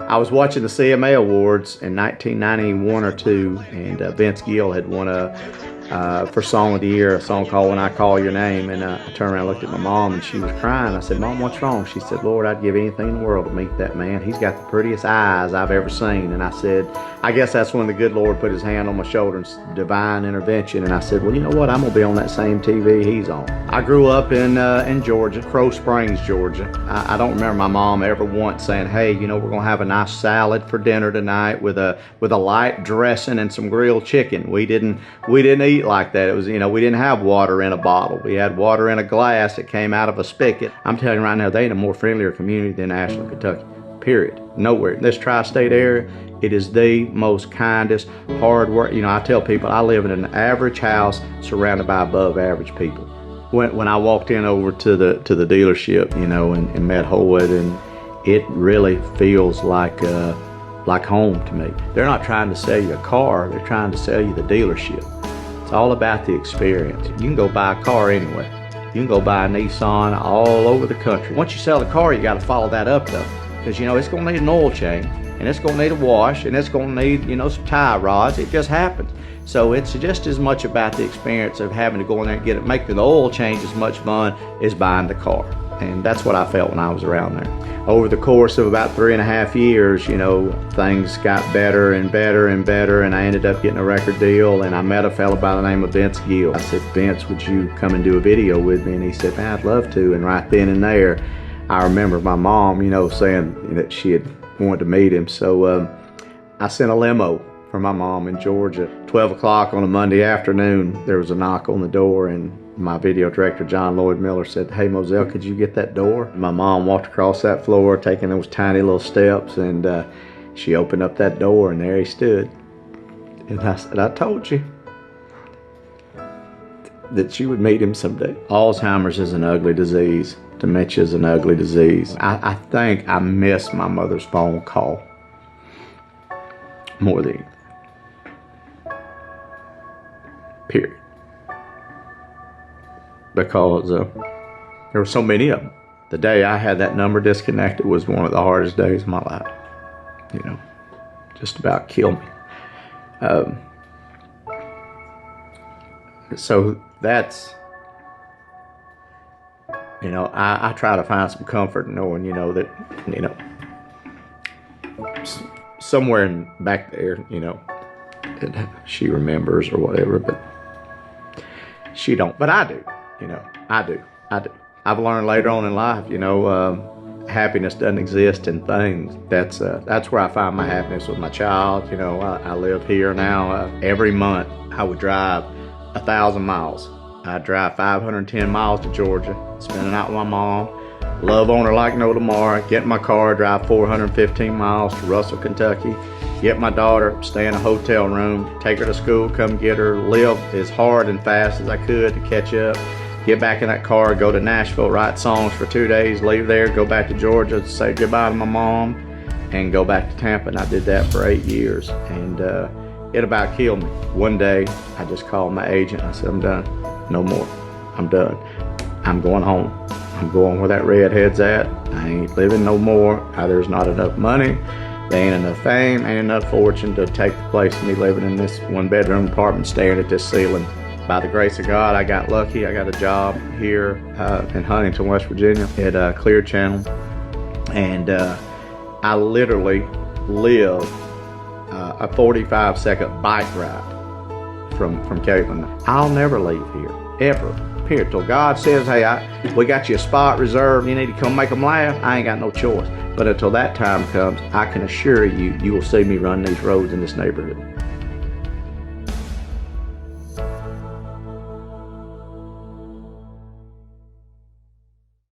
I was watching the CMA Awards in 1991 or 2, and Vince Gill had won for Song of the Year, a song called When I Call Your Name. And I turned around and looked at my mom, and she was crying. I said, Mom, what's wrong? She said, Lord, I'd give anything in the world to meet that man. He's got the prettiest eyes I've ever seen. And I said, I guess that's when the good Lord put his hand on my shoulder and divine intervention. And I said, well, you know what? I'm going to be on that same TV he's on. I grew up in Georgia, Crow Springs, Georgia. I don't remember my mom ever once saying, hey, you know, we're going to have a nice salad for dinner tonight with a light dressing and some grilled chicken. We didn't eat like that. It was, you know, we didn't have water in a bottle. We had water in a glass that came out of a spigot. I'm telling you right now, they ain't a more friendlier community than Ashland, Kentucky. Period. Nowhere. This tri-state area, it is the most kindest, hard work. You know, I tell people I live in an average house surrounded by above average people. When I walked in over to the dealership, you know, and met Hoyt, and it really feels like home to me. They're not trying to sell you a car, they're trying to sell you the dealership. It's all about the experience. You can go buy a car anywhere. You can go buy a Nissan all over the country. Once you sell the car, you got to follow that up though, because you know it's going to need an oil change, and it's going to need a wash, and it's going to need, you know, some tie rods. It just happens. So it's just as much about the experience of having to go in there and get it, make the oil change as much fun as buying the car. And that's what I felt when I was around there. Over the course of about 3.5 years, you know, things got better and better and better, and I ended up getting a record deal, and I met a fellow by the name of Vince Gill. I said, Vince, would you come and do a video with me? And he said, man, I'd love to. And right then and there, I remember my mom, you know, saying that she had wanted to meet him. So I sent a limo for my mom in Georgia. 12 o'clock on a Monday afternoon, there was a knock on the door, and my video director, John Lloyd Miller, said, hey, Moselle, could you get that door? My mom walked across that floor, taking those tiny little steps, and she opened up that door, and there he stood. And I said, I told you that you would meet him someday. Alzheimer's is an ugly disease. Dementia is an ugly disease. I think I miss my mother's phone call more than anything. Period. Because there were so many of them. The day I had that number disconnected was one of the hardest days of my life. You know, just about killed me. So that's, you know, I try to find some comfort in knowing, you know, that, you know, somewhere in back there, you know, that she remembers or whatever, but she don't. But I do. You know, I do. I've learned later on in life, you know, happiness doesn't exist in things. That's where I find my happiness with my child. You know, I live here now. Every month I would drive 1,000 miles. I'd drive 510 miles to Georgia, spend a night with my mom, love on her like no tomorrow, get in my car, drive 415 miles to Russell, Kentucky, get my daughter, stay in a hotel room, take her to school, come get her, live as hard and fast as I could to catch up, get back in that car, go to Nashville, write songs for 2 days, leave there, go back to Georgia, say goodbye to my mom, and go back to Tampa. And I did that for 8 years, and it about killed me. One day, I just called my agent. I said, I'm done. No more. I'm done. I'm going home. I'm going where that redhead's at. I ain't living no more. There's not enough money. There ain't enough fame, ain't enough fortune to take the place of me living in this one-bedroom apartment staring at this ceiling. By the grace of God, I got lucky. I got a job here in Huntington, West Virginia at Clear Channel. And I literally live a 45-second bike ride from Caitlin. I'll never leave here, ever, period. Till God says, hey, we got you a spot reserved, you need to come make them laugh, I ain't got no choice. But until that time comes, I can assure you, you will see me run these roads in this neighborhood.